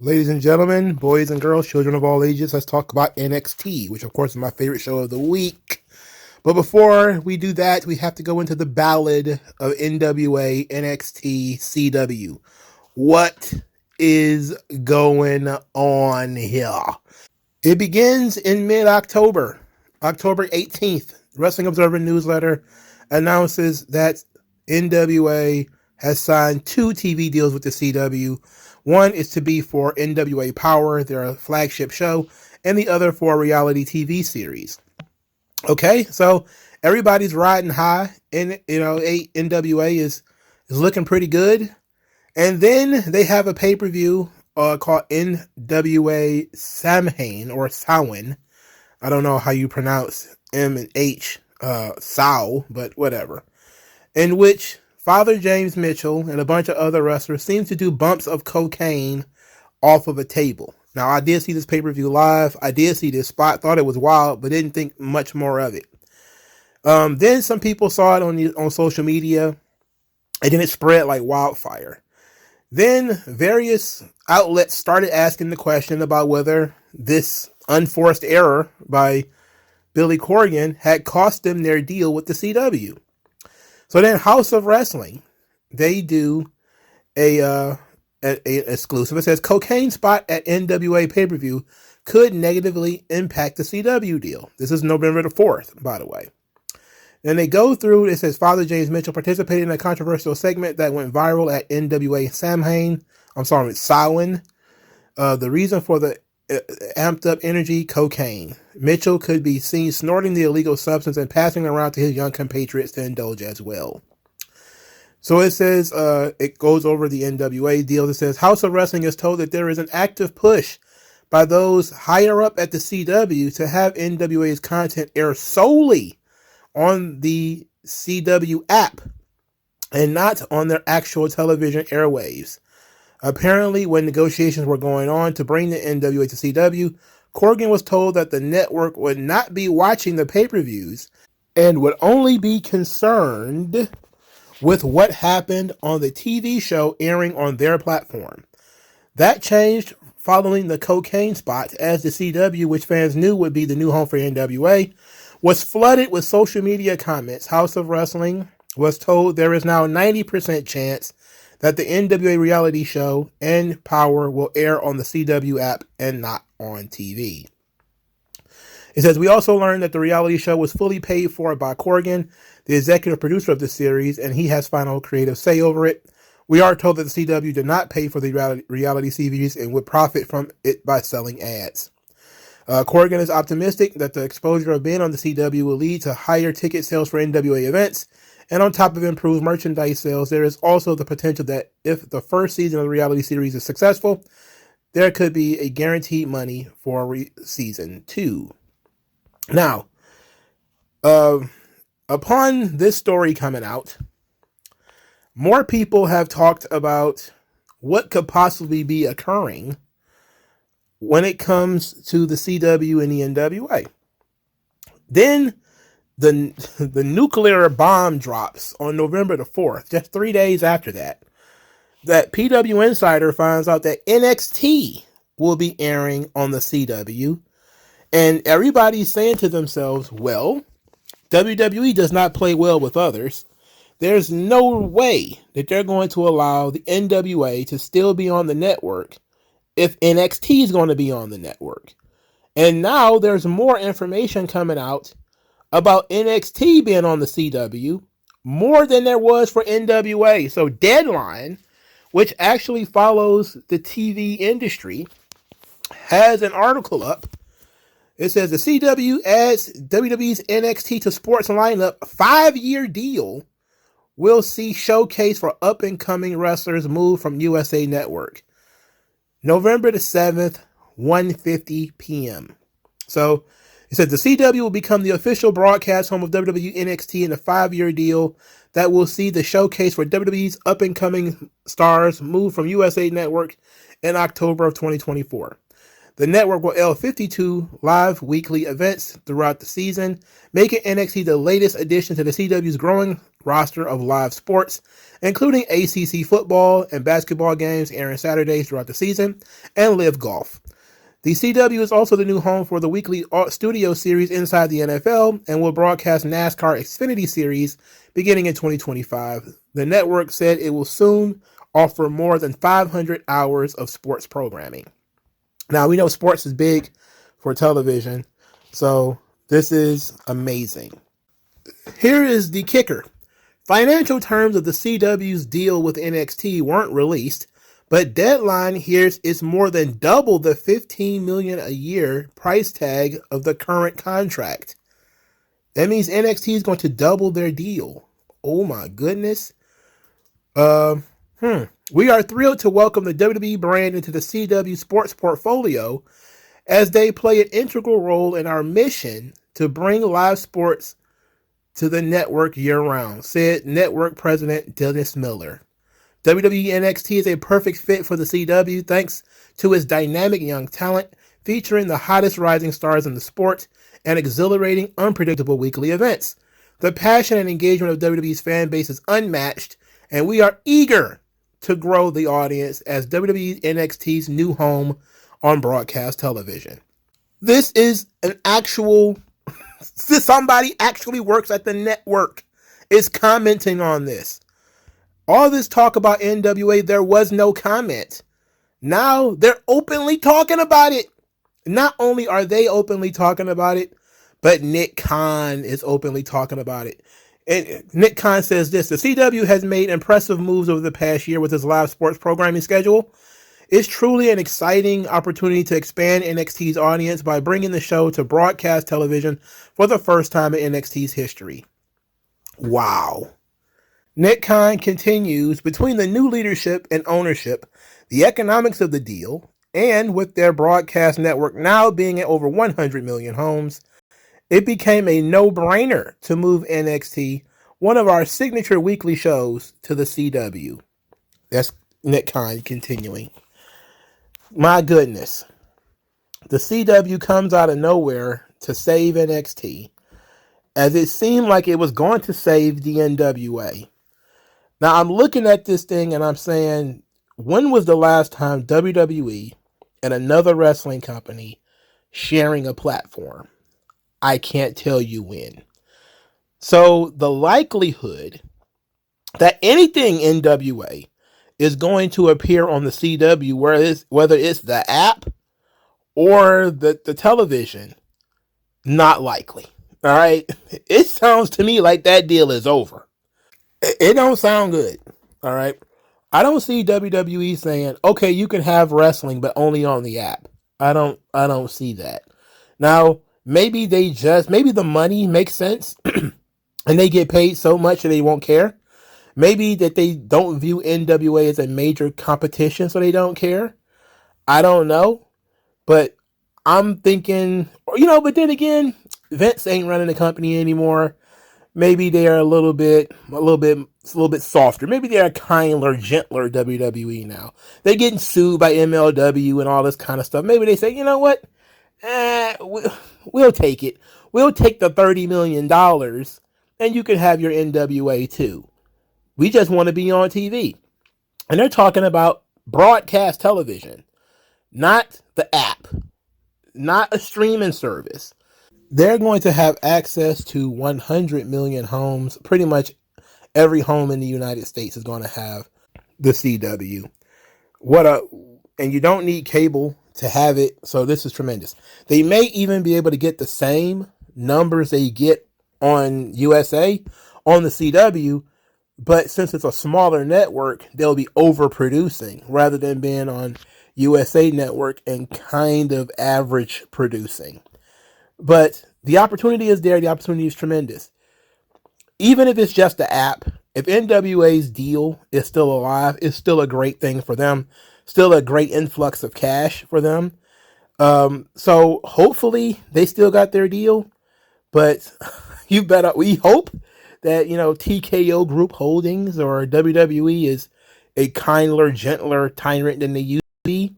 Ladies and gentlemen, boys and girls, children of all ages, let's talk about NXT, which of course is my favorite show of the week. But before we do that, we have to go into the ballad of NWA, NXT, CW. What is going on here? It begins in mid-October, October 18th. Wrestling Observer newsletter announces that NWA has signed 2 TV deals with the CW. One is to be for NWA Power, their flagship show, and the other for a reality TV series. Okay, so everybody's riding high, and NWA is looking pretty good. And then they have a pay-per-view called NWA Samhain or Samhain. I don't know how you pronounce M and H, Sow, but whatever. In which Father James Mitchell and a bunch of other wrestlers seem to do bumps of cocaine off of a table. Now, I did see this pay-per-view live. I did see this spot, thought it was wild, but didn't think much more of it. Then some people saw it on social media, and then it spread like wildfire. Then various outlets started asking the question about whether this unforced error by Billy Corgan had cost them their deal with the CW. So then House of Wrestling, they do a exclusive. It says cocaine spot at NWA pay-per-view could negatively impact the CW deal. This is November the 4th, by the way. Then they go through, it says Father James Mitchell participated in a controversial segment that went viral at NWA Samhain. Samhain. The reason for the amped up energy, cocaine. Mitchell could be seen snorting the illegal substance and passing it around to his young compatriots to indulge as well. So it says, it goes over the NWA deal. It says, House of Wrestling is told that there is an active push by those higher up at the CW to have NWA's content air solely on the CW app and not on their actual television airwaves. Apparently, when negotiations were going on to bring the NWA to CW, Corgan was told that the network would not be watching the pay-per-views and would only be concerned with what happened on the TV show airing on their platform. That changed following the cocaine spot, as the CW, which fans knew would be the new home for NWA, was flooded with social media comments. House of Wrestling was told there is now a 90% chance that the NWA reality show and Power will air on the CW app and not on TV. It says, we also learned that the reality show was fully paid for by Corgan, the executive producer of the series, and he has final creative say over it. We are told that the CW did not pay for the reality series and would profit from it by selling ads. Corgan is optimistic that the exposure of being on the CW will lead to higher ticket sales for NWA events, and on top of improved merchandise sales, there is also the potential that if the first season of the reality series is successful, there could be a guaranteed money for season 2. Now, upon this story coming out, more people have talked about what could possibly be occurring when it comes to the CW and the NWA. Then the nuclear bomb drops on November the 4th, just 3 days after that PW Insider finds out that NXT will be airing on the CW, and everybody's saying to themselves, well, WWE does not play well with others. There's no way that they're going to allow the NWA to still be on the network if NXT is going to be on the network. And now there's more information coming out about NXT being on the CW, more than there was for NWA. So Deadline, which actually follows the TV industry, has an article up. It says the CW adds WWE's NXT to sports lineup, 5-year deal will see showcase for up-and-coming wrestlers move from USA Network. November the 7th, 1:50 p.m. So it said the CW will become the official broadcast home of WWE NXT in a 5-year deal that will see the showcase for WWE's up-and-coming stars move from USA Network in October of 2024. The network will air 52 live weekly events throughout the season, making NXT the latest addition to the CW's growing roster of live sports, including ACC football and basketball games airing Saturdays throughout the season, and Live Golf. The CW is also the new home for the weekly studio series Inside the NFL and will broadcast NASCAR Xfinity Series beginning in 2025. The network said it will soon offer more than 500 hours of sports programming. Now, we know sports is big for television, so this is amazing. Here is the kicker. Financial terms of the CW's deal with NXT weren't released, but Deadline hears it's more than double the $15 million a year price tag of the current contract. That means NXT is going to double their deal. Oh my goodness. We are thrilled to welcome the WWE brand into the CW sports portfolio as they play an integral role in our mission to bring live sports to the network year-round, said network president Dennis Miller. WWE NXT is a perfect fit for the CW thanks to its dynamic young talent, featuring the hottest rising stars in the sport and exhilarating, unpredictable weekly events. The passion and engagement of WWE's fan base is unmatched, and we are eager to grow the audience as WWE NXT's new home on broadcast television. This is an actual... somebody actually works at the network is commenting on this. All this talk about NWA, there was no comment. Now they're openly talking about it. Not only are they openly talking about it, but Nick Khan is openly talking about it. And Nick Khan says this: the CW has made impressive moves over the past year with its live sports programming schedule. It's truly an exciting opportunity to expand NXT's audience by bringing the show to broadcast television for the first time in NXT's history. Wow. Nick Khan continues, between the new leadership and ownership, the economics of the deal, and with their broadcast network now being at over 100 million homes, it became a no-brainer to move NXT, one of our signature weekly shows, to the CW. That's Nick Khan continuing. My goodness. The CW comes out of nowhere to save NXT, as it seemed like it was going to save the NWA. Now, I'm looking at this thing and I'm saying, when was the last time WWE and another wrestling company sharing a platform? I can't tell you when. So the likelihood that anything NWA is going to appear on the CW, whether it's the app or the television, not likely. All right. It sounds to me like that deal is over. It don't sound good. All right. I don't see WWE saying, okay, you can have wrestling, but only on the app. I don't see that. Now, maybe the money makes sense and they get paid so much that they won't care. Maybe that they don't view NWA as a major competition, so they don't care. I don't know. But I'm thinking, but then again, Vince ain't running the company anymore. Maybe they are a little bit softer. Maybe they're a kinder, gentler WWE now. They're getting sued by MLW and all this kind of stuff. Maybe they say, you know what? We'll take it. We'll take the $30 million and you can have your NWA too. We just want to be on TV. And they're talking about broadcast television, not the app, not a streaming service. They're going to have access to 100 million homes. Pretty much every home in the United States is going to have the CW. And you don't need cable to have it. So this is tremendous. They may even be able to get the same numbers they get on USA on the CW. But since it's a smaller network, they'll be overproducing rather than being on USA Network and kind of average producing. But the opportunity is there. The opportunity is tremendous. Even if it's just the app, if NWA's deal is still alive, it's still a great thing for them. Still a great influx of cash for them. So hopefully they still got their deal. But we hope that, TKO Group Holdings or WWE is a kinder, gentler tyrant than they used to be.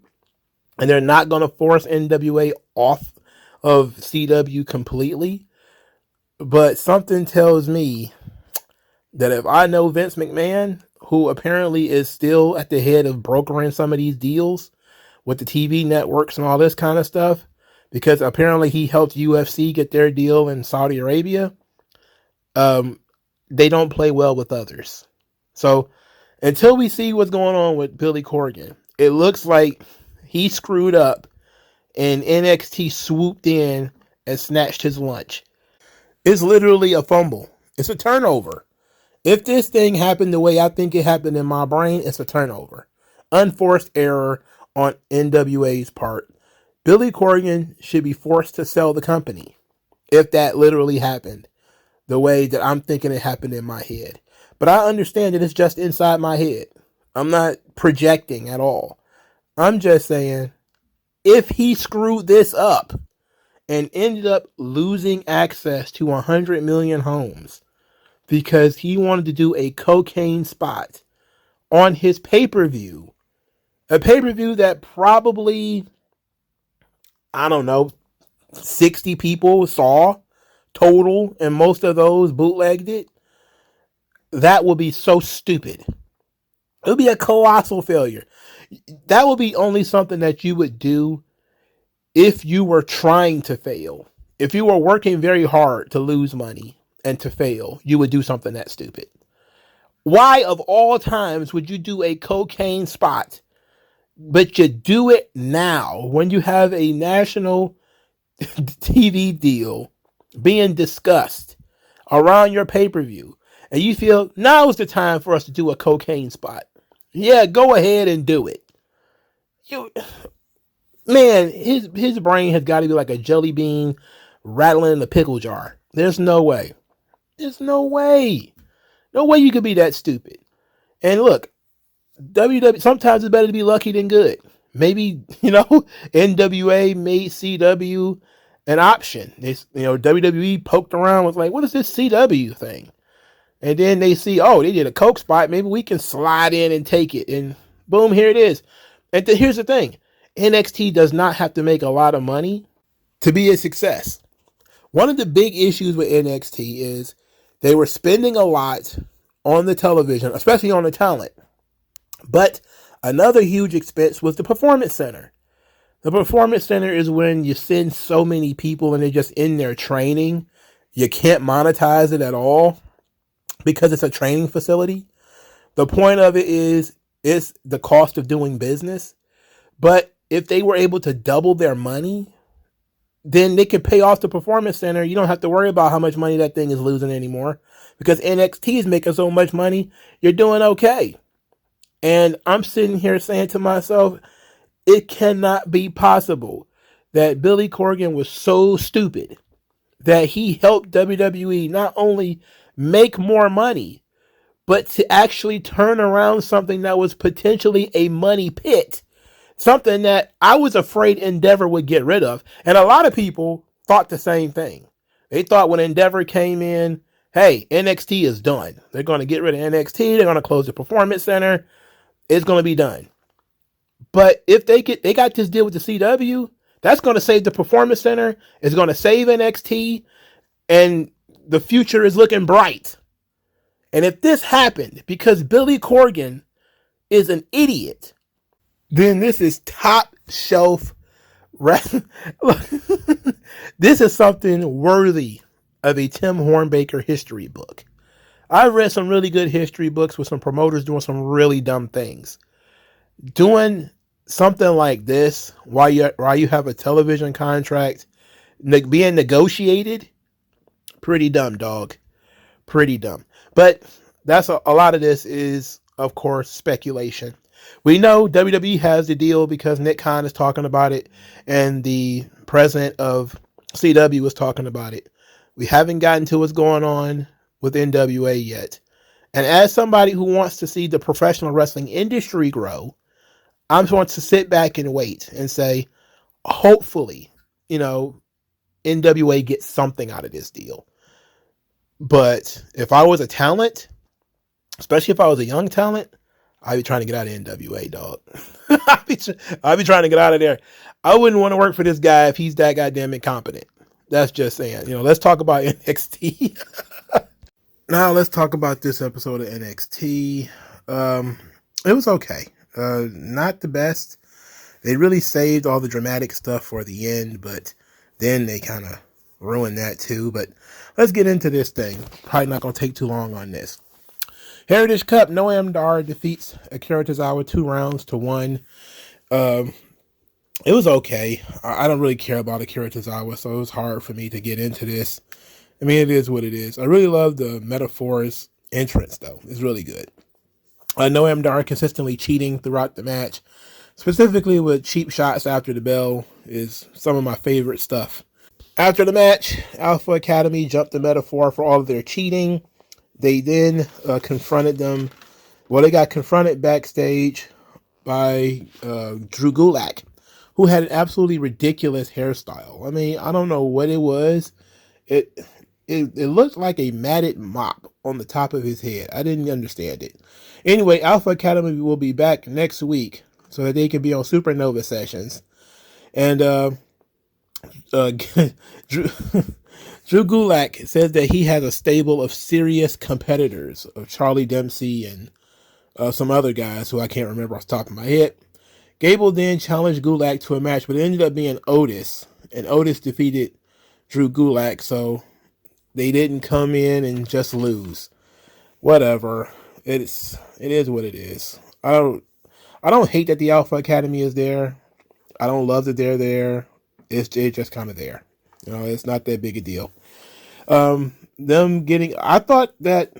and they're not going to force NWA off of CW completely. But something tells me that if I know Vince McMahon, who apparently is still at the head of brokering some of these deals with the TV networks and all this kind of stuff, because apparently he helped UFC get their deal in Saudi Arabia, they don't play well with others. So until we see what's going on with Billy Corgan, it looks like he screwed up and NXT swooped in and snatched his lunch. It's literally a fumble. It's a turnover. If this thing happened the way I think it happened in my brain, it's a turnover. Unforced error on NWA's part. Billy Corgan should be forced to sell the company if that literally happened the way that I'm thinking it happened in my head. But I understand that it's just inside my head. I'm not projecting at all. I'm just saying, if he screwed this up and ended up losing access to 100 million homes because he wanted to do a cocaine spot on his pay-per-view, a pay-per-view that probably, I don't know, 60 people saw total, and most of those bootlegged it, that would be so stupid. It would be a colossal failure. That would be only something that you would do if you were trying to fail. If you were working very hard to lose money and to fail, you would do something that stupid. Why, of all times, would you do a cocaine spot, but you do it now when you have a national TV deal being discussed around your pay-per-view, and you feel now is the time for us to do a cocaine spot? Yeah, go ahead and do it. Man, his brain has got to be like a jelly bean rattling in a pickle jar. There's no way. There's no way. No way you could be that stupid. And look, WWE, sometimes it's better to be lucky than good. Maybe, NWA made CW an option. WWE poked around, was like, what is this CW thing? And then they see, oh, they did a coke spot. Maybe we can slide in and take it. And boom, here it is. And here's the thing. NXT does not have to make a lot of money to be a success. One of the big issues with NXT is they were spending a lot on the television, especially on the talent. But another huge expense was the Performance Center. The Performance Center is when you send so many people and they're just in there training. You can't monetize it at all because it's a training facility. The point of it is it's the cost of doing business. But if they were able to double their money, then they could pay off the Performance Center. You don't have to worry about how much money that thing is losing anymore because NXT is making so much money. You're doing okay. And I'm sitting here saying to myself, it cannot be possible that Billy Corgan was so stupid that he helped WWE not only make more money, but to actually turn around something that was potentially a money pit. Something that I was afraid Endeavor would get rid of. And a lot of people thought the same thing. They thought when Endeavor came in, hey, NXT is done. They're going to get rid of NXT. They're going to close the Performance Center. It's going to be done. But if they got this deal with the CW, that's going to save the Performance Center. It's going to save NXT. And the future is looking bright. And if this happened because Billy Corgan is an idiot, then this is top shelf wrestling. This is something worthy of a Tim Hornbaker history book. I've read some really good history books with some promoters doing some really dumb things. Doing something like this while you have a television contract being negotiated, pretty dumb, dog. Pretty dumb. But that's a lot of this is, of course, speculation. We know WWE has the deal because Nick Khan is talking about it and the president of CW is talking about it. We haven't gotten to what's going on with NWA yet. And as somebody who wants to see the professional wrestling industry grow, I'm going to sit back and wait and say, hopefully, NWA gets something out of this deal. But if I was a talent, especially if I was a young talent, I be trying to get out of NWA, dog. I be trying to get out of there. I wouldn't want to work for this guy if he's that goddamn incompetent. That's just saying. Let's talk about NXT. Now let's talk about this episode of NXT. It was okay. Not the best. They really saved all the dramatic stuff for the end, but then they kind of ruined that too. But let's get into this thing. Probably not going to take too long on this. Heritage Cup, Noam Dar defeats Akira Tozawa 2-1. It was okay. I don't really care about Akira Tozawa, so it was hard for me to get into this. I mean, it is what it is. I really love the Metaphors entrance, though. It's really good. Noam Dar consistently cheating throughout the match, specifically with cheap shots after the bell, is some of my favorite stuff. After the match, Alpha Academy jumped the Metaphor for all of their cheating. They then confronted them. Well, they got confronted backstage by Drew Gulak, who had an absolutely ridiculous hairstyle. I mean, I don't know what it was. It looked like a matted mop on the top of his head. I didn't understand it. Anyway, Alpha Academy will be back next week so that they can be on Supernova sessions. And Drew Gulak says that he has a stable of serious competitors, of Charlie Dempsey and some other guys who I can't remember off the top of my head. Gable then challenged Gulak to a match, but it ended up being Otis. And Otis defeated Drew Gulak, so they didn't come in and just lose. Whatever. It is what it is. I don't hate that the Alpha Academy is there. I don't love that they're there. It's just kind of there. It's not that big a deal. I thought that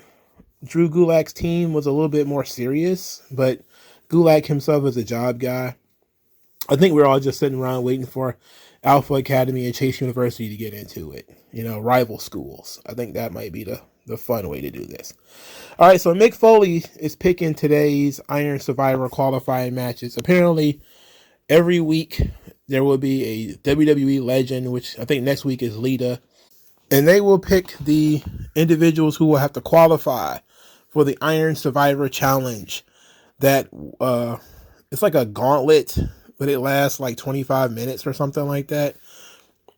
Drew Gulak's team was a little bit more serious, but Gulak himself is a job guy. I think we're all just sitting around waiting for Alpha Academy and Chase University to get into it. Rival schools. I think that might be the fun way to do this. All right, so Mick Foley is picking today's Iron Survivor qualifying matches. Apparently, every week there will be a WWE legend, which I think next week is Lita. And they will pick the individuals who will have to qualify for the Iron Survivor Challenge. That it's like a gauntlet, but it lasts like 25 minutes or something like that.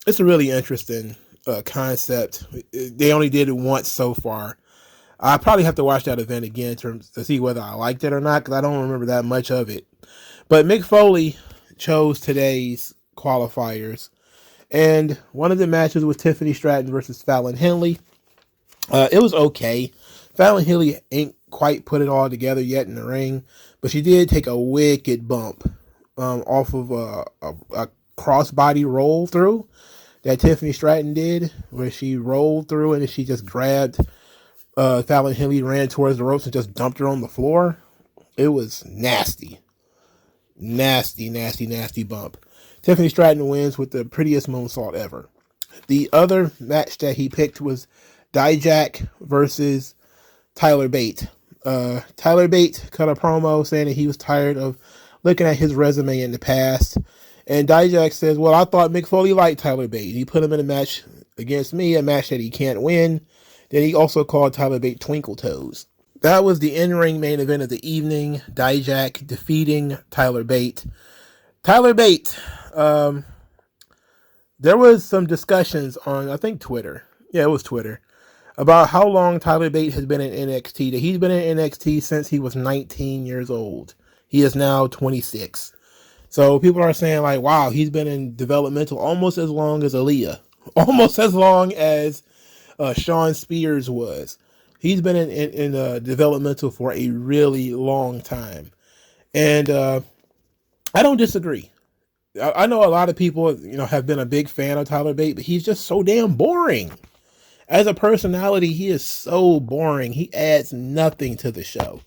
It's a really interesting concept. They only did it once so far. I probably have to watch that event again to see whether I liked it or not, because I don't remember that much of it. But Mick Foley chose today's qualifiers, and one of the matches was Tiffany Stratton versus Fallon Henley. It was okay. Fallon Henley ain't quite put it all together yet in the ring, but she did take a wicked bump off of a crossbody roll through that Tiffany Stratton did, where she rolled through and she just grabbed Fallon Henley, ran towards the ropes and just dumped her on the floor. It was nasty. Nasty bump. Tiffany Stratton wins with the prettiest moonsault ever. The other match that he picked was Dijak versus Tyler Bate. Tyler Bate cut a promo saying that he was tired of looking at his resume in the past. And Dijak says, well, I thought Mick Foley liked Tyler Bate. He put him in a match against me, a match that he can't win. Then he also called Tyler Bate Twinkle Toes. That was the in-ring main event of the evening. Dijak defeating Tyler Bate. Tyler Bate, there was some discussions on, I think, Twitter. Yeah, it was Twitter. About how long Tyler Bate has been in NXT. That he's been in NXT since he was 19 years old. He is now 26. So people are saying like, wow, he's been in developmental almost as long as Aaliyah. Almost as long as Sean Spears was. He's been in developmental for a really long time. And I don't disagree. I know a lot of people, have been a big fan of Tyler Bate, but he's just so damn boring. As a personality, he is so boring. He adds nothing to the show.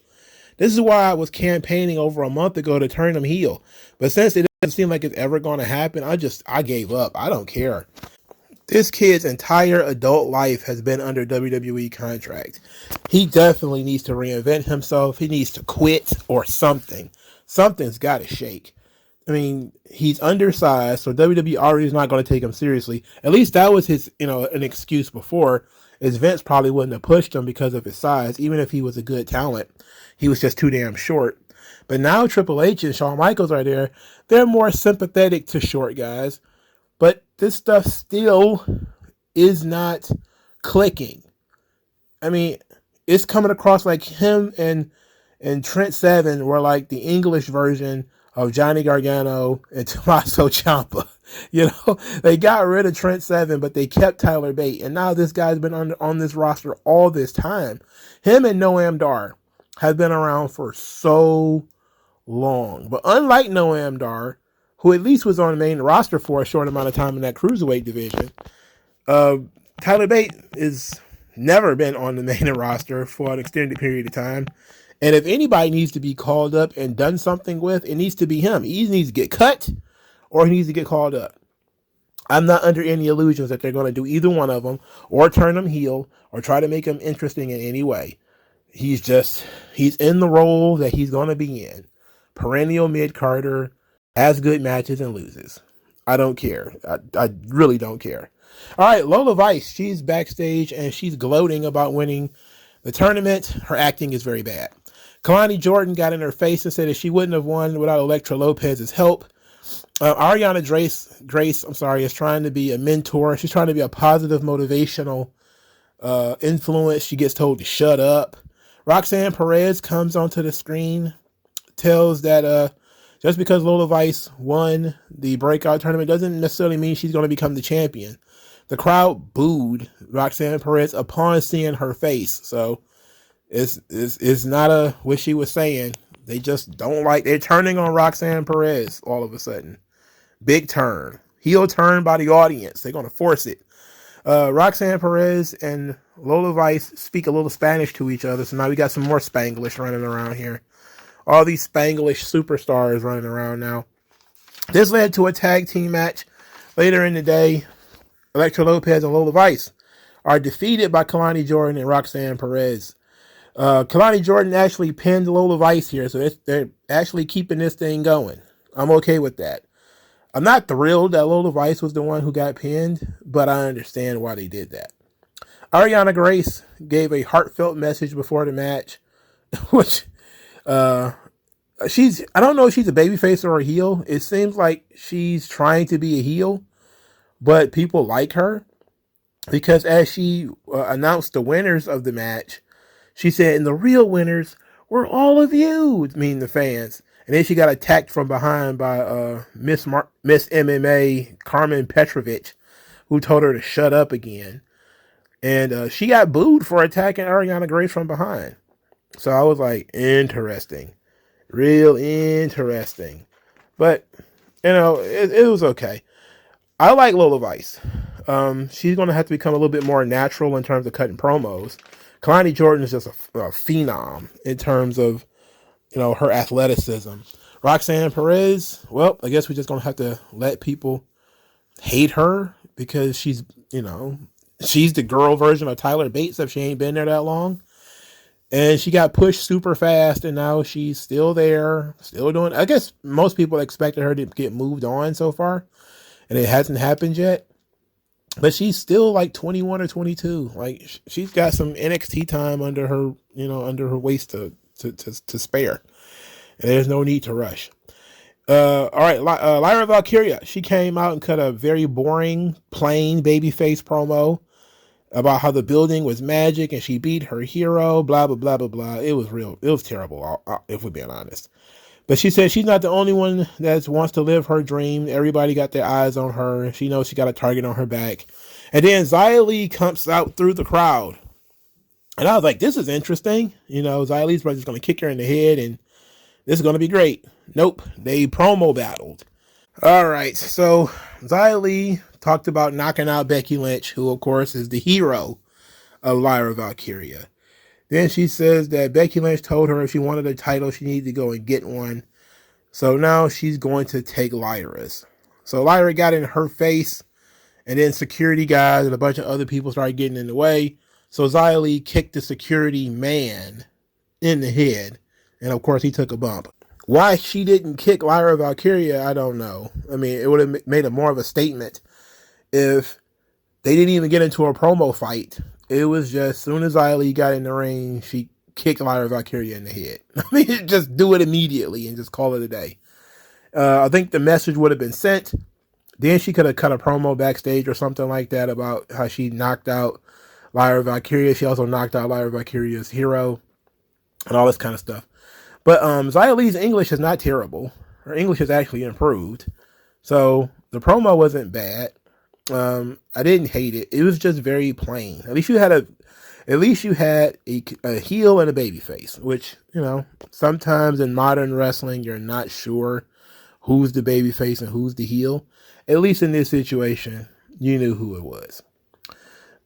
This is why I was campaigning over a month ago to turn him heel. But since it doesn't seem like it's ever going to happen, I gave up. I don't care. This kid's entire adult life has been under WWE contract. He definitely needs to reinvent himself. He needs to quit or something. Something's got to shake. I mean, he's undersized, so WWE already is not going to take him seriously. At least that was his, an excuse before. Is Vince probably wouldn't have pushed him because of his size, even if he was a good talent. He was just too damn short. But now Triple H and Shawn Michaels are there. They're more sympathetic to short guys. But this stuff still is not clicking. I mean, it's coming across like him and Trent Seven were like the English version of Johnny Gargano and Tommaso Ciampa. You know, they got rid of Trent Seven, but they kept Tyler Bate. And now this guy's been on this roster all this time. Him and Noam Dar have been around for so long. But unlike Noam Dar, who at least was on the main roster for a short amount of time in that cruiserweight division, Tyler Bate has never been on the main roster for an extended period of time. And if anybody needs to be called up and done something with, it needs to be him. He needs to get cut or he needs to get called up. I'm not under any illusions that they're going to do either one of them or turn him heel or try to make him interesting in any way. He's in the role that he's going to be in. Perennial mid-carder, has good matches and loses. I don't care. I really don't care. All right, Lola Vice, she's backstage and she's gloating about winning the tournament. Her acting is very bad. Kalani Jordan got in her face and said that she wouldn't have won without Elektra Lopez's help. Ariana Grace, is trying to be a mentor. She's trying to be a positive, motivational influence. She gets told to shut up. Roxanne Perez comes onto the screen, tells that just because Lola Vice won the breakout tournament doesn't necessarily mean she's going to become the champion. The crowd booed Roxanne Perez upon seeing her face. So it's not what she was saying. They just don't like, they're turning on Roxanne Perez all of a sudden. Big turn. Heel turn by the audience. They're going to force it. Roxanne Perez and Lola Vice speak a little Spanish to each other. So now we got some more Spanglish running around here. All these Spanglish superstars running around now. This led to a tag team match later in the day. Elektra Lopez and Lola Vice are defeated by Kalani Jordan and Roxanne Perez. Kalani Jordan actually pinned Lola Vice here, so they're actually keeping this thing going. I'm okay with that. I'm not thrilled that Lola Vice was the one who got pinned, but I understand why they did that. Ariana Grace gave a heartfelt message before the match, which I don't know if she's a babyface or a heel. It seems like she's trying to be a heel, but people like her because as she announced the winners of the match, she said, and the real winners were all of you, meaning the fans. And then she got attacked from behind by Miss MMA, Carmen Petrovich, who told her to shut up again. And she got booed for attacking Ariana Grace from behind. So I was like, interesting. Real interesting. But, it was okay. I like Lola Vice. She's going to have to become a little bit more natural in terms of cutting promos. Kalani Jordan is just a phenom in terms of, her athleticism. Roxanne Perez, well, I guess we're just going to have to let people hate her because she's the girl version of Tyler Bates if she ain't been there that long. And she got pushed super fast and now she's still there, still doing, I guess most people expected her to get moved on so far and it hasn't happened yet. But she's still like 21 or 22. Like she's got some NXT time under her, under her waist to spare. And there's no need to rush. All right, Lyra Valkyria. She came out and cut a very boring, plain babyface promo about how the building was magic and she beat her hero, blah, blah, blah, blah, blah. It was terrible, if we're being honest. But she said she's not the only one that wants to live her dream. Everybody got their eyes on her. She knows she got a target on her back. And then Xia Li comes out through the crowd. And I was like, this is interesting. Xia Li's probably just going to kick her in the head and this is going to be great. Nope. They promo battled. All right. So Xia Li talked about knocking out Becky Lynch, who of course is the hero of Lyra Valkyria. Then she says that Becky Lynch told her if she wanted a title, she needed to go and get one. So now she's going to take Lyra's. So Lyra got in her face, and then security guys and a bunch of other people started getting in the way. So Xia Li kicked the security man in the head, and of course he took a bump. Why she didn't kick Lyra Valkyria, I don't know. I mean, it would have made more of a statement if they didn't even get into a promo fight. It was just, as soon as Xia Li got in the ring, she kick Lyra Valkyria in the head. I mean, just do it immediately and just call it a day. I think the message would have been sent. Then she could have cut a promo backstage or something like that about how she knocked out Lyra Valkyria. She also knocked out Lyra Valkyria's hero and all this kind of stuff. But Xia Li's English is not terrible. Her English has actually improved. So the promo wasn't bad. I didn't hate it. It was just very plain. At least you had a heel and a baby face, which, you know, sometimes in modern wrestling, you're not sure who's the baby face and who's the heel. At least in this situation, you knew who it was.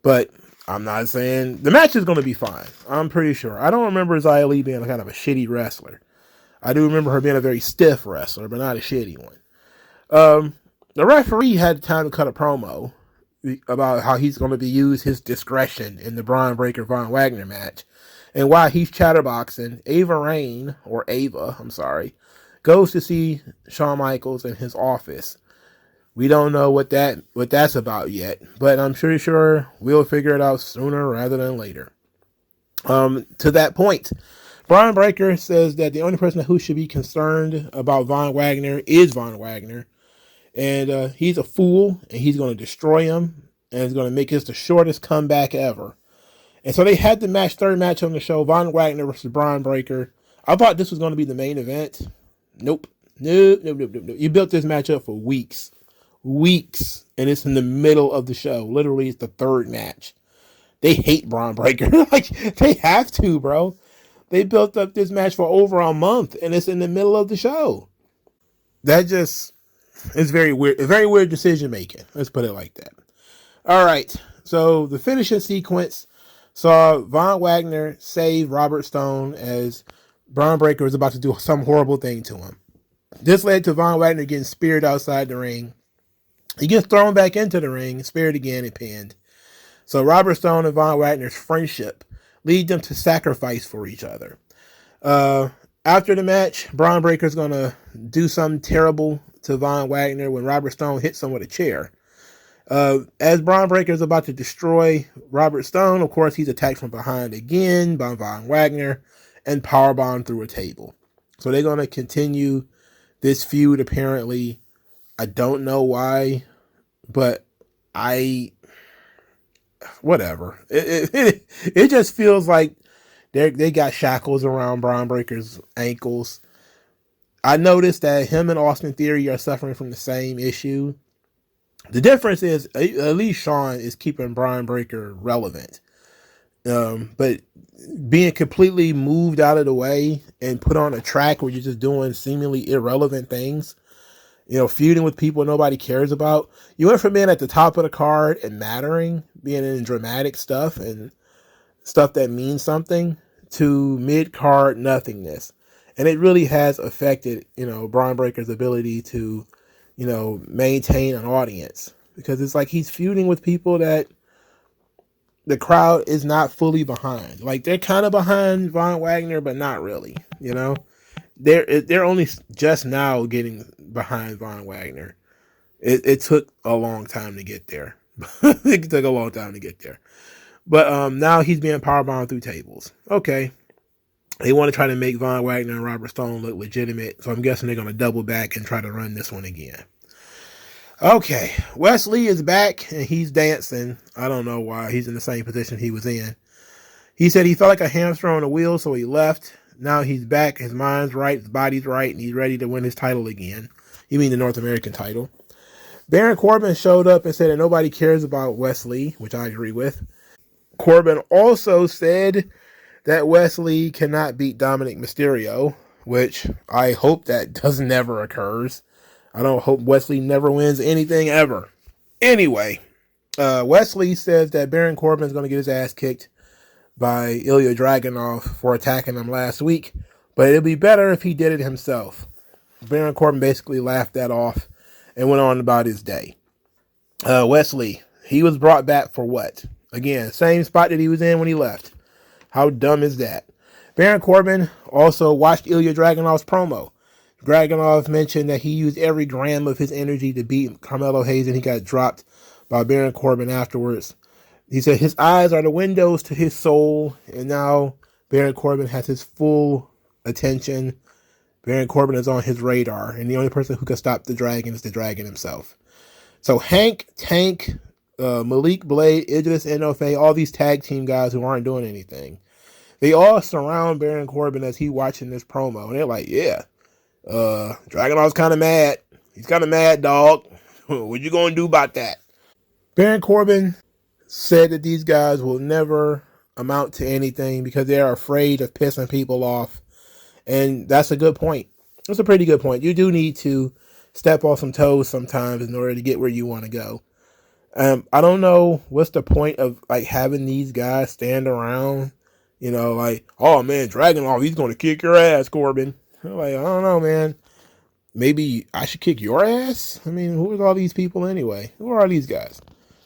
But I'm not saying the match is going to be fine. I'm pretty sure. I don't remember Xia Li being kind of a shitty wrestler. I do remember her being a very stiff wrestler, but not a shitty one. The referee had time to cut a promo about how he's going to be used his discretion in the Braun Breaker Von Wagner match. And while he's chatterboxing, Ava, goes to see Shawn Michaels in his office. We don't know what that's about yet, but I'm pretty sure we'll figure it out sooner rather than later. To that point, Braun Breaker says that the only person who should be concerned about Von Wagner is Von Wagner. And he's a fool, and he's going to destroy him, and it's going to make this the shortest comeback ever. And so they had the third match on the show, Von Wagner versus Braun Breaker. I thought this was going to be the main event. Nope. You built this match up for weeks, and it's in the middle of the show. Literally, it's the third match. They hate Braun Breaker. Like, they have to, bro. They built up this match for over a month, and it's in the middle of the show. It's very weird. A very weird decision making. Let's put it like that. All right. So the finishing sequence saw Von Wagner save Robert Stone as Braun Breaker was about to do some horrible thing to him. This led to Von Wagner getting speared outside the ring. He gets thrown back into the ring, speared again, and pinned. So Robert Stone and Von Wagner's friendship lead them to sacrifice for each other. After the match, Braun Breaker's going to do something terrible to Von Wagner when Robert Stone hits him with a chair. As Braun Breaker is about to destroy Robert Stone, of course, he's attacked from behind again by Von Wagner and powerbombed through a table. So they're going to continue this feud, apparently. I don't know why, but whatever. It just feels like they got shackles around Braun Breaker's ankles. I noticed that him and Austin Theory are suffering from the same issue. The difference is at least Shawn is keeping Braun Breaker relevant. But being completely moved out of the way and put on a track where you're just doing seemingly irrelevant things, you know, feuding with people nobody cares about. You went from being at the top of the card and mattering, being in dramatic stuff and stuff that means something, to mid-card nothingness. And it really has affected, you know, Braun Breaker's ability to, you know, maintain an audience. Because it's like he's feuding with people that the crowd is not fully behind. Like, they're kind of behind Von Wagner, but not really, you know? They're only just now getting behind Von Wagner. It took a long time to get there. It took a long time to get there. But now he's being powerbombed through tables. Okay. They want to try to make Von Wagner and Robert Stone look legitimate, so I'm guessing they're going to double back and try to run this one again. Okay, Wes Lee is back, and he's dancing. I don't know why. He's in the same position he was in. He said he felt like a hamster on a wheel, so he left. Now he's back. His mind's right, his body's right, and he's ready to win his title again. You mean the North American title. Baron Corbin showed up and said that nobody cares about Wes Lee, which I agree with. Corbin also said that Wes Lee cannot beat Dominic Mysterio, which I hope that never occurs. I don't hope Wes Lee never wins anything ever. Anyway, Wes Lee says that Baron Corbin is going to get his ass kicked by Ilya Dragunov for attacking him last week, but it'd be better if he did it himself. Baron Corbin basically laughed that off and went on about his day. Wes Lee, he was brought back for what? Again, same spot that he was in when he left. How dumb is that? Baron Corbin also watched Ilya Dragunov's promo. Dragunov mentioned that he used every gram of his energy to beat Carmelo Hayes, and he got dropped by Baron Corbin afterwards. He said his eyes are the windows to his soul, and now Baron Corbin has his full attention. Baron Corbin is on his radar, and the only person who can stop the dragon is the dragon himself. So Hank, Tank, Malik Blade, Idris Enofe, all these tag team guys who aren't doing anything, they all surround Baron Corbin as he watching this promo, and they're like, yeah, Dragunov's kind of mad. He's kind of mad, dog. What you gonna do about that? Baron Corbin said that these guys will never amount to anything because they're afraid of pissing people off. And that's a good point. That's a pretty good point. You do need to step on some toes sometimes in order to get where you want to go. I don't know what's the point of like having these guys stand around, you know, like, oh man, Dragunov, he's going to kick your ass, Corbin. I'm like, I don't know, man. Maybe I should kick your ass? I mean, who are all these people anyway? Who are these guys?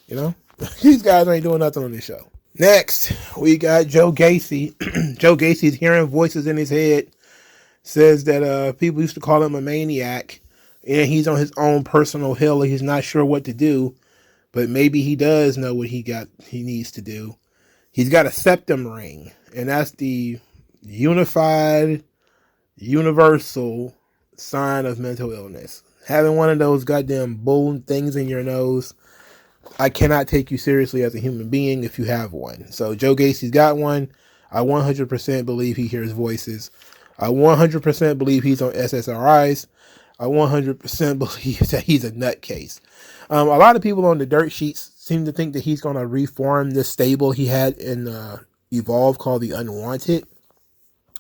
You know? These guys ain't doing nothing on this show. Next, we got Joe Gacy. Joe Gacy's hearing voices in his head. Says that people used to call him a maniac. And he's on his own personal hill. He's not sure what to do. But maybe he does know what he needs to do. He's got a septum ring. And that's the unified, universal sign of mental illness. Having one of those goddamn bull things in your nose, I cannot take you seriously as a human being if you have one. So Joe Gacy's got one. I 100% believe he hears voices. I 100% believe he's on SSRIs. I 100% believe that he's a nutcase. A lot of people on the dirt sheets seem to think that he's going to reform this stable he had in Evolve called the Unwanted.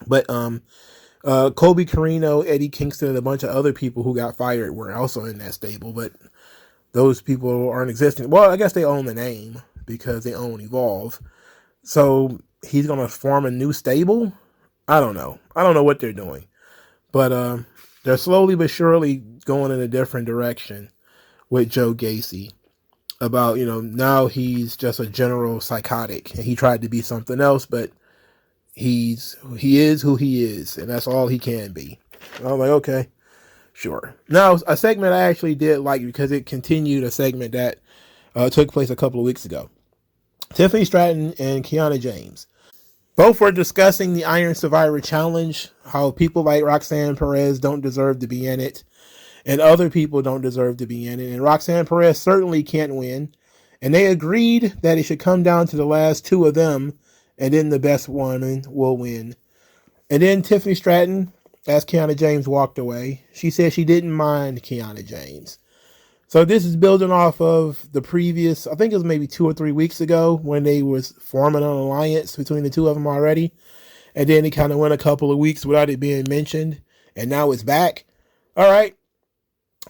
But Kobe Carino, Eddie Kingston, and a bunch of other people who got fired were also in that stable, but those people aren't existing. Well, I guess they own the name because they own Evolve. So he's going to form a new stable? I don't know. I don't know what they're doing. But they're slowly but surely going in a different direction with Joe Gacy. About, you know, now he's just a general psychotic. And he tried to be something else, but he is who he is, and that's all he can be. And I'm like, okay, sure. Now, a segment I actually did like because it continued a segment that took place a couple of weeks ago. Tiffany Stratton and Kiana James. Both were discussing the Iron Survivor Challenge, how people like Roxanne Perez don't deserve to be in it, and other people don't deserve to be in it, and Roxanne Perez certainly can't win. And they agreed that it should come down to the last two of them, and then the best woman will win. And then Tiffany Stratton, as Kiana James walked away, she said she didn't mind Kiana James. So this is building off of the previous, I think it was maybe 2 or 3 weeks ago when they was forming an alliance between the two of them already. And then it kind of went a couple of weeks without it being mentioned. And now it's back. All right.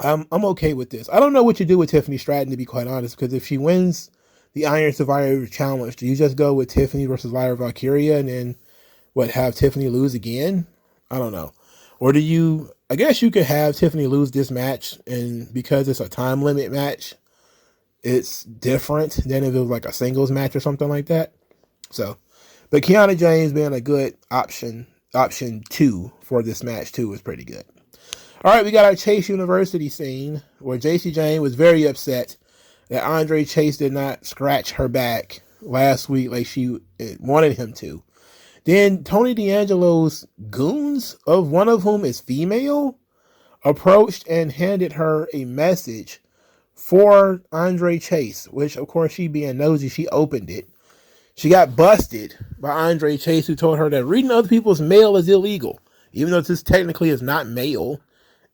I'm okay with this. I don't know what you do with Tiffany Stratton, to be quite honest, because if she wins the Iron Survivor Challenge, do you just go with Tiffany versus Lyra Valkyria and then, have Tiffany lose again? I don't know. Or do you, I guess you could have Tiffany lose this match, and because it's a time limit match, it's different than if it was like a singles match or something like that. So, but Kiana James being a good option 2 for this match too is pretty good. All right, we got our Chase University scene where JC Jane was very upset that Andre Chase did not scratch her back last week like she wanted him to. Then Tony D'Angelo's goons, of one of whom is female, approached and handed her a message for Andre Chase, which of course she being nosy, she opened it. She got busted by Andre Chase, who told her that reading other people's mail is illegal, even though this technically is not mail.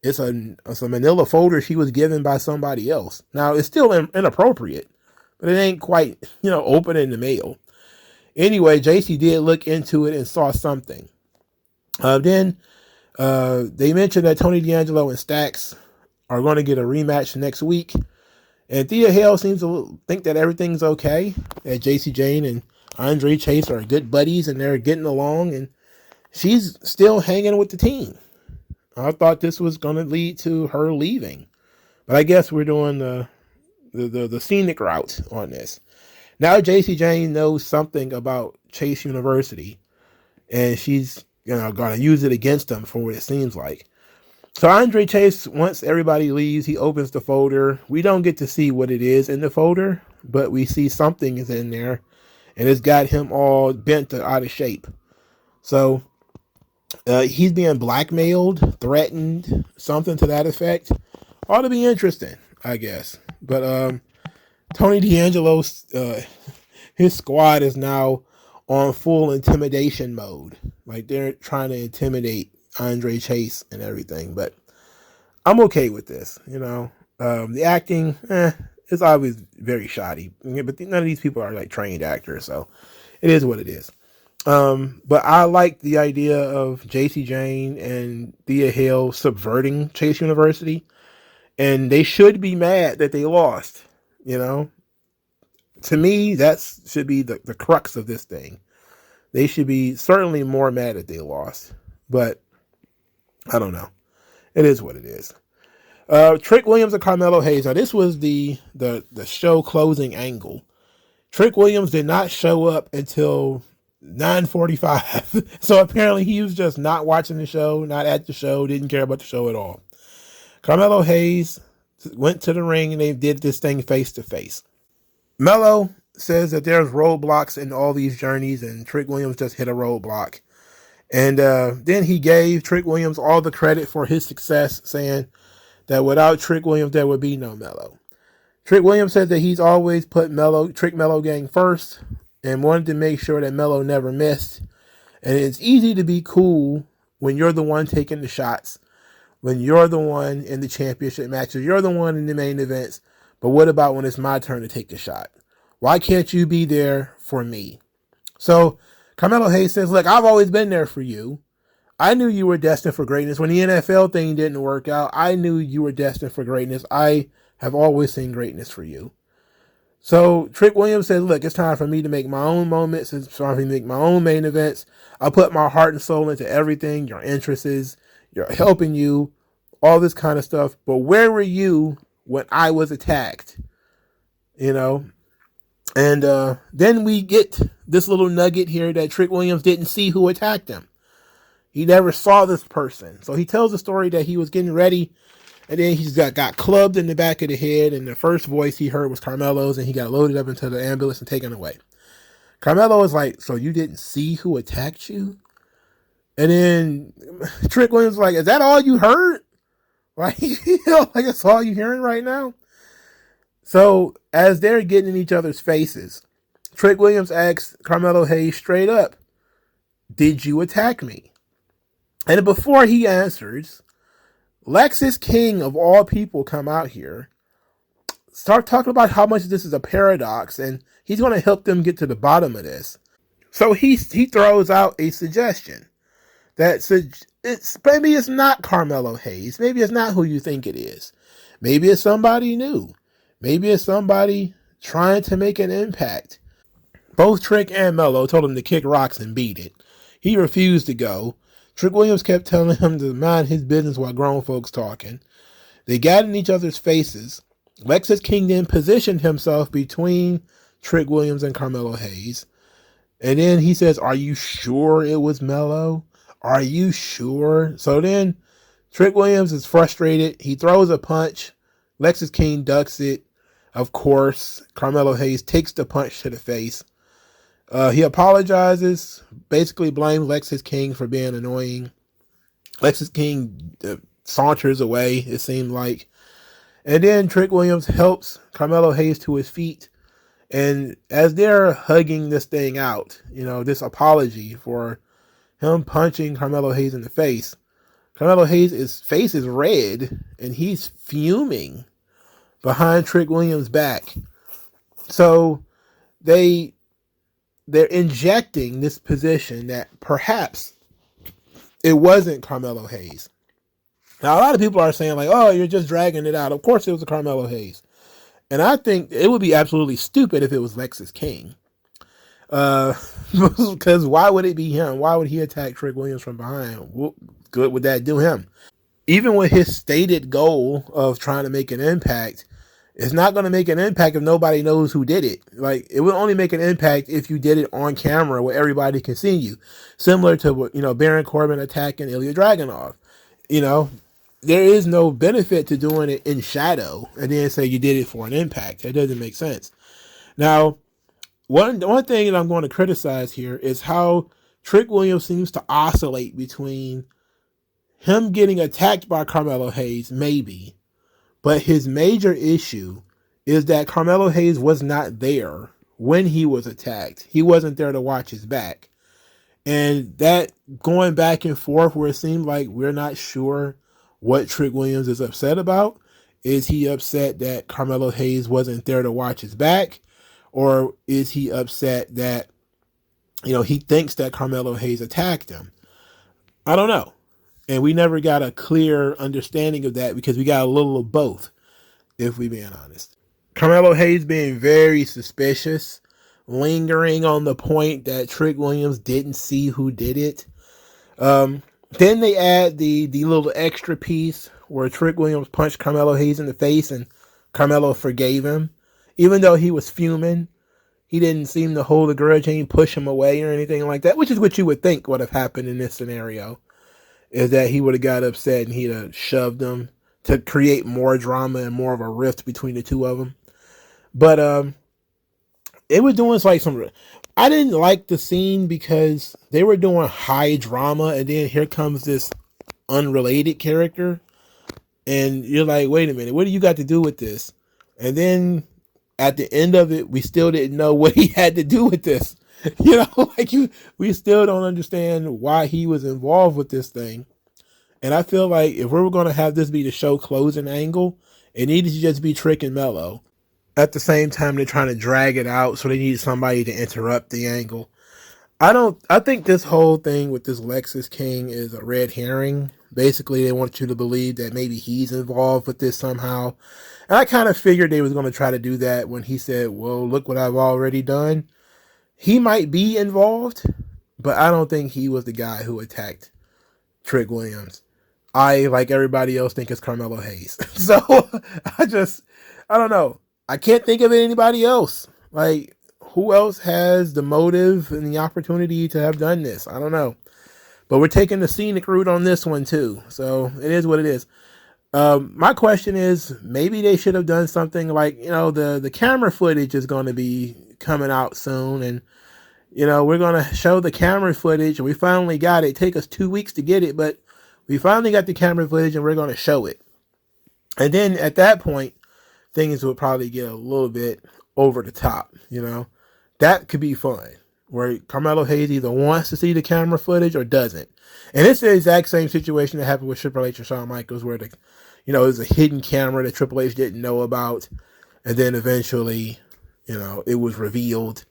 It's a manila folder she was given by somebody else. Now, it's still inappropriate, but it ain't quite, opening the mail. Anyway, JC did look into it and saw something. Then they mentioned that Tony D'Angelo and Stax are going to get a rematch next week. And Thea Hale seems to think that everything's okay. That JC Jane and Andre Chase are good buddies and they're getting along. And she's still hanging with the team. I thought this was going to lead to her leaving. But I guess we're doing the scenic route on this. Now JC Jane knows something about Chase University. And she's going to use it against them for what it seems like. So Andre Chase, once everybody leaves, he opens the folder. We don't get to see what it is in the folder, but we see something is in there. And it's got him all bent out of shape. So he's being blackmailed, threatened, something to that effect. Ought to be interesting, I guess. But Tony D'Angelo's his squad is now on full intimidation mode. Like they're trying to intimidate Andre Chase and everything. But I'm okay with this. The acting, it's always very shoddy. But none of these people are like trained actors, so it is what it is. But I like the idea of JC Jane and Thea Hale subverting Chase University. And they should be mad that they lost. To me, that should be the crux of this thing. They should be certainly more mad that they lost. But I don't know. It is what it is. Trick Williams and Carmelo Hayes. Now, this was the show closing angle. Trick Williams did not show up until 9:45. So apparently he was just not watching the show, not at the show, didn't care about the show at all. Carmelo Hayes went to the ring and they did this thing face to face. Melo says that there's roadblocks in all these journeys and Trick Williams just hit a roadblock. And then he gave Trick Williams all the credit for his success, saying that without Trick Williams, there would be no Melo. Trick Williams said that he's always put Trick-Melo gang first and wanted to make sure that Melo never missed. And it's easy to be cool when you're the one taking the shots, when you're the one in the championship matches, you're the one in the main events. But what about when it's my turn to take the shot? Why can't you be there for me? So Carmelo Hayes says, look, I've always been there for you. I knew you were destined for greatness. When the NFL thing didn't work out, I knew you were destined for greatness. I have always seen greatness for you. So Trick Williams says, look, it's time for me to make my own moments. It's time for me to make my own main events. I'll put my heart and soul into everything. Your interests, you're helping you, all this kind of stuff. But where were you when I was attacked? And then we get this little nugget here that Trick Williams didn't see who attacked him. He never saw this person. So he tells the story that he was getting ready, and then he's got clubbed in the back of the head, and the first voice he heard was Carmelo's, and he got loaded up into the ambulance and taken away. Carmelo is like, so you didn't see who attacked you? And then Trick Williams is like, is that all you heard? Like, like that's all you're hearing right now? So as they're getting in each other's faces, Trick Williams asks Carmelo Hayes straight up, did you attack me? And before he answers, Lexis King, of all people, come out here, start talking about how much this is a paradox, and he's going to help them get to the bottom of this. So he throws out a suggestion that maybe it's not Carmelo Hayes. Maybe it's not who you think it is. Maybe it's somebody new. Maybe it's somebody trying to make an impact. Both Trick and Melo told him to kick rocks and beat it. He refused to go. Trick Williams kept telling him to mind his business while grown folks talking. They got in each other's faces. Lexis King then positioned himself between Trick Williams and Carmelo Hayes. And then he says, are you sure it was Melo? Are you sure? So then Trick Williams is frustrated. He throws a punch. Lexis King ducks it. Of course, Carmelo Hayes takes the punch to the face. He apologizes, basically blames Lexis King for being annoying. Lexis King saunters away, it seemed like. And then Trick Williams helps Carmelo Hayes to his feet. And as they're hugging this thing out, this apology for him punching Carmelo Hayes in the face, Carmelo Hayes' face is red and he's fuming behind Trick Williams' back. So they're injecting this position that perhaps it wasn't Carmelo Hayes. Now, a lot of people are saying like, oh, you're just dragging it out. Of course it was a Carmelo Hayes. And I think it would be absolutely stupid if it was Lexis King. Because why would it be him? Why would he attack Trick Williams from behind? What good would that do him? Even with his stated goal of trying to make an impact, it's not going to make an impact if nobody knows who did it. Like, it will only make an impact if you did it on camera where everybody can see you. Similar to what, Baron Corbin attacking Ilya Dragunov. There is no benefit to doing it in shadow and then say you did it for an impact. That doesn't make sense. Now, one thing that I'm going to criticize here is how Trick Williams seems to oscillate between him getting attacked by Carmelo Hayes, maybe, but his major issue is that Carmelo Hayes was not there when he was attacked. He wasn't there to watch his back. And that going back and forth where it seemed like we're not sure what Trick Williams is upset about. Is he upset that Carmelo Hayes wasn't there to watch his back? Or is he upset that, he thinks that Carmelo Hayes attacked him? I don't know. And we never got a clear understanding of that because we got a little of both, if we're being honest. Carmelo Hayes being very suspicious, lingering on the point that Trick Williams didn't see who did it. Then they add the little extra piece where Trick Williams punched Carmelo Hayes in the face and Carmelo forgave him. Even though he was fuming, he didn't seem to hold a grudge. He didn't push him away or anything like that, which is what you would think would have happened in this scenario, is that he would have got upset and he'd have shoved him to create more drama and more of a rift between the two of them. But it was doing like some... I didn't like the scene because they were doing high drama and then here comes this unrelated character and you're like, wait a minute, what do you got to do with this? And then at the end of it, we still didn't know what he had to do with this. We still don't understand why he was involved with this thing. And I feel like if we were going to have this be the show closing angle, it needed to just be Trick-Melo. At the same time, they're trying to drag it out, so they need somebody to interrupt the angle. I think this whole thing with this Lexis King is a red herring. Basically, they want you to believe that maybe he's involved with this somehow. And I kind of figured they was going to try to do that when he said, well, look what I've already done. He might be involved, but I don't think he was the guy who attacked Trick Williams. I, like everybody else, think it's Carmelo Hayes. So, I don't know. I can't think of anybody else. Like, who else has the motive and the opportunity to have done this? I don't know. But we're taking the scenic route on this one, too. So, it is what it is. My question is, maybe they should have done something like, the camera footage is going to be coming out soon. And, we're going to show the camera footage. And we finally got it. It took us 2 weeks to get it. But we finally got the camera footage and we're going to show it. And then at that point, things would probably get a little bit over the top, That could be fun, where Carmelo Hayes either wants to see the camera footage or doesn't. And it's the exact same situation that happened with Triple H and Shawn Michaels, where it was a hidden camera that Triple H didn't know about, and then eventually, it was revealed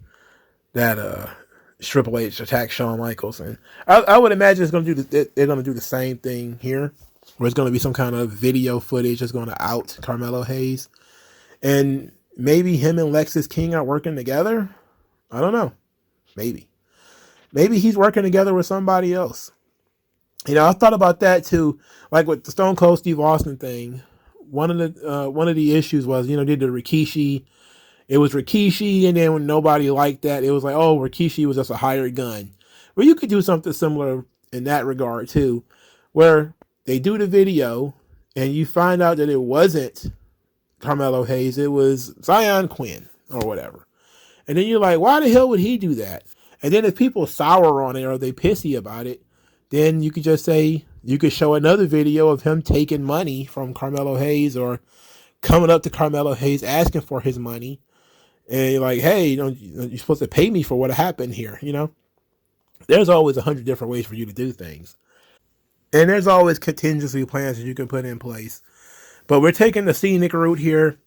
that Triple H attacked Shawn Michaels. And I would imagine they're going to do the same thing here, where it's going to be some kind of video footage that's going to out Carmelo Hayes. And maybe him and Lexis King are working together. I don't know. Maybe he's working together with somebody else. I thought about that too. Like with the Stone Cold Steve Austin thing, one of the issues was, did the Rikishi. It was Rikishi, and then when nobody liked that, it was like, oh, Rikishi was just a hired gun. Well, you could do something similar in that regard too, where they do the video, and you find out that it wasn't Carmelo Hayes, it was Zion Quinn or whatever. And then you're like, why the hell would he do that? And then if people sour on it or they pissy about it, then you could just say, you could show another video of him taking money from Carmelo Hayes or coming up to Carmelo Hayes asking for his money. And you're like, hey, you're supposed to pay me for what happened here, There's always 100 different ways for you to do things. And there's always contingency plans that you can put in place. But we're taking the scenic route here,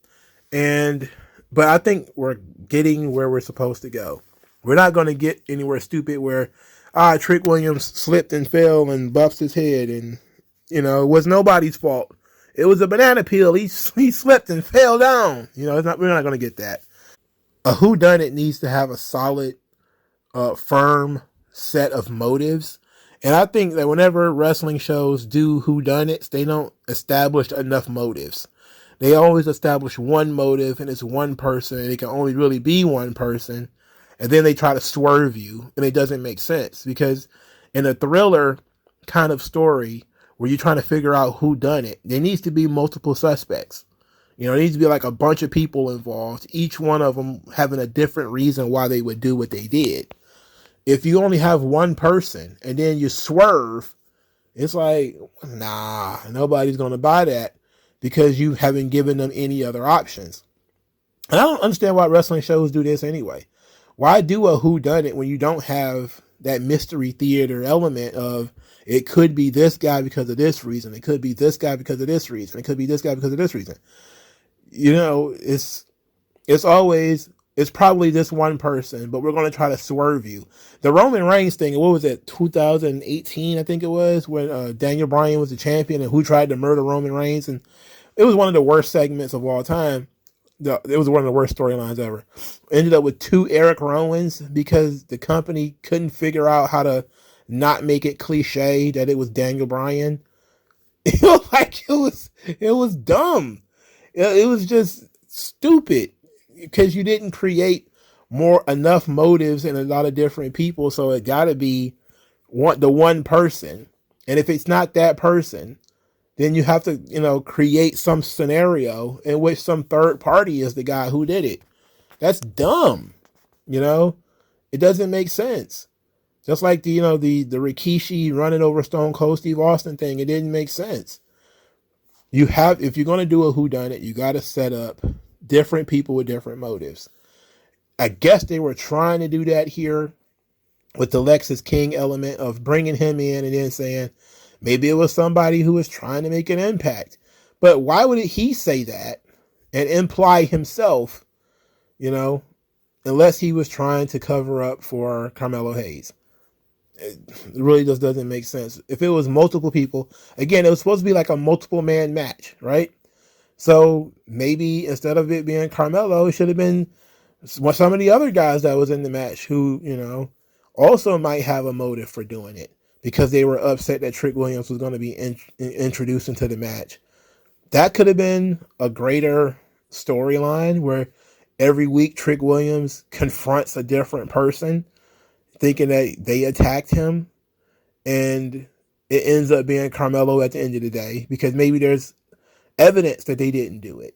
but I think we're getting where we're supposed to go. We're not going to get anywhere stupid where, Trick Williams slipped and fell and buffed his head, and, it was nobody's fault. It was a banana peel. He slipped and fell down. We're not going to get that. A whodunit needs to have a solid, firm set of motives. And I think that whenever wrestling shows do whodunits, they don't establish enough motives. They always establish one motive, and it's one person, and it can only really be one person. And then they try to swerve you, and it doesn't make sense. Because in a thriller kind of story, where you're trying to figure out who done it, there needs to be multiple suspects. There needs to be like a bunch of people involved, each one of them having a different reason why they would do what they did. if you only have one person and then you swerve, it's like, nah, nobody's going to buy that because you haven't given them any other options. And I don't understand why wrestling shows do this anyway. Why do a whodunit when you don't have that mystery theater element of it could be this guy because of this reason, it could be this guy because of this reason, it could be this guy because of this reason. You know, it's probably this one person, but we're going to try to swerve you. The Roman Reigns thing, what was it, 2018, I think it was, when Daniel Bryan was the champion and who tried to murder Roman Reigns, and it was one of the worst segments of all time. It was one of the worst storylines ever. Ended up with 2 Eric Rowans because the company couldn't figure out how to not make it cliche that it was Daniel Bryan. It was like it was dumb. It was just stupid because you didn't create enough motives in a lot of different people, so it got to be the one person. And if it's not that person, then you have to, create some scenario in which some third party is the guy who did it. That's dumb. It doesn't make sense. Just like the Rikishi running over Stone Cold Steve Austin thing, it didn't make sense. If you're going to do a whodunit, you got to set up different people with different motives. I guess they were trying to do that here with the Lexus King element of bringing him in and then saying, maybe it was somebody who was trying to make an impact. But why would he say that and imply himself, unless he was trying to cover up for Carmelo Hayes? It really just doesn't make sense. If it was multiple people, again, it was supposed to be like a multiple man match, right? So maybe instead of it being Carmelo, it should have been some of the other guys that was in the match who, also might have a motive for doing it, because they were upset that Trick Williams was going to be introduced into the match. That could have been a greater storyline where every week Trick Williams confronts a different person thinking that they attacked him, and it ends up being Carmelo at the end of the day, because maybe there's evidence that they didn't do it.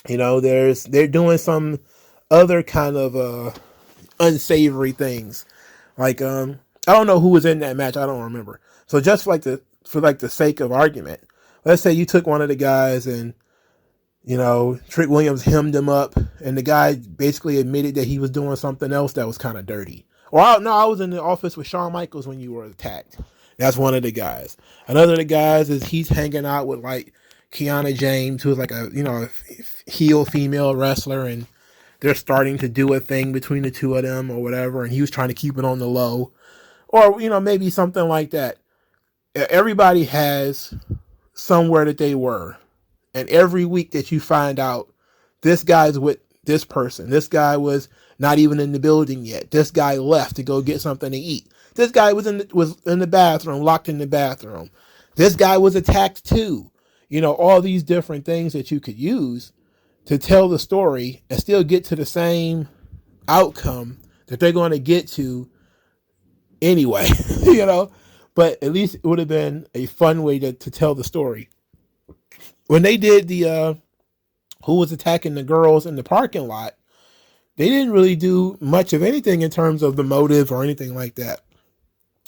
They're doing some other kind of unsavory things. Like, I don't know who was in that match. I don't remember. So just for the sake of argument, let's say you took one of the guys and, Trick Williams hemmed him up, and the guy basically admitted that he was doing something else that was kind of dirty. Or, I was in the office with Shawn Michaels when you were attacked. That's one of the guys. Another of the guys is he's hanging out with, like, Kiana James, who's like a heel female wrestler, and they're starting to do a thing between the two of them or whatever, and he was trying to keep it on the low. Or, maybe something like that. Everybody has somewhere that they were. And every week that you find out this guy's with this person, this guy was not even in the building yet, this guy left to go get something to eat, this guy was in the bathroom, locked in the bathroom, this guy was attacked too. All these different things that you could use to tell the story and still get to the same outcome that they're going to get to anyway, but at least it would have been a fun way to tell the story. When they did the who was attacking the girls in the parking lot, they didn't really do much of anything in terms of the motive or anything like that.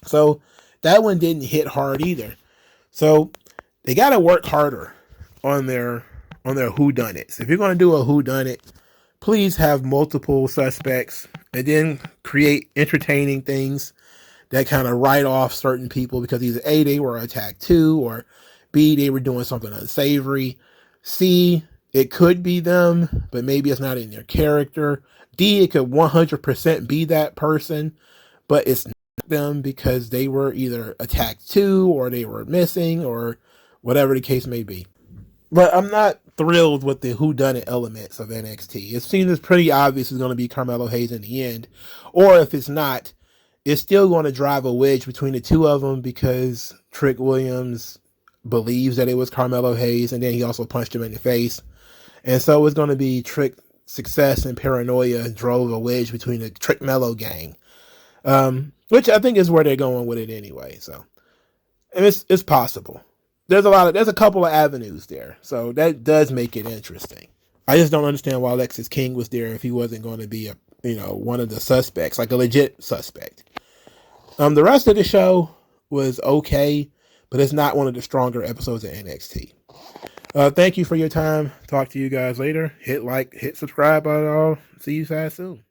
So that one didn't hit hard either. So they got to work harder on their whodunits. If you're going to do a whodunit, please have multiple suspects and then create entertaining things that kind of write off certain people because either A, they were attacked too, or B, they were doing something unsavory. C, it could be them, but maybe it's not in their character. D, it could 100% be that person, but it's not them because they were either attacked too, or they were missing, or whatever the case may be. But I'm not thrilled with the whodunit elements of NXT. It seems pretty obvious it's going to be Carmelo Hayes in the end. Or if it's not, it's still going to drive a wedge between the two of them because Trick Williams believes that it was Carmelo Hayes, and then he also punched him in the face. And so it's going to be Trick success and paranoia drove a wedge between the Trick-Melo gang, which I think is where they're going with it anyway. So, and it's possible. There's a couple of avenues there, so that does make it interesting. I just don't understand why Lexus King was there if he wasn't going to be one of the suspects, like a legit suspect. The rest of the show was okay, but it's not one of the stronger episodes of NXT. Thank you for your time. Talk to you guys later. Hit like, hit subscribe. I'll see you guys soon.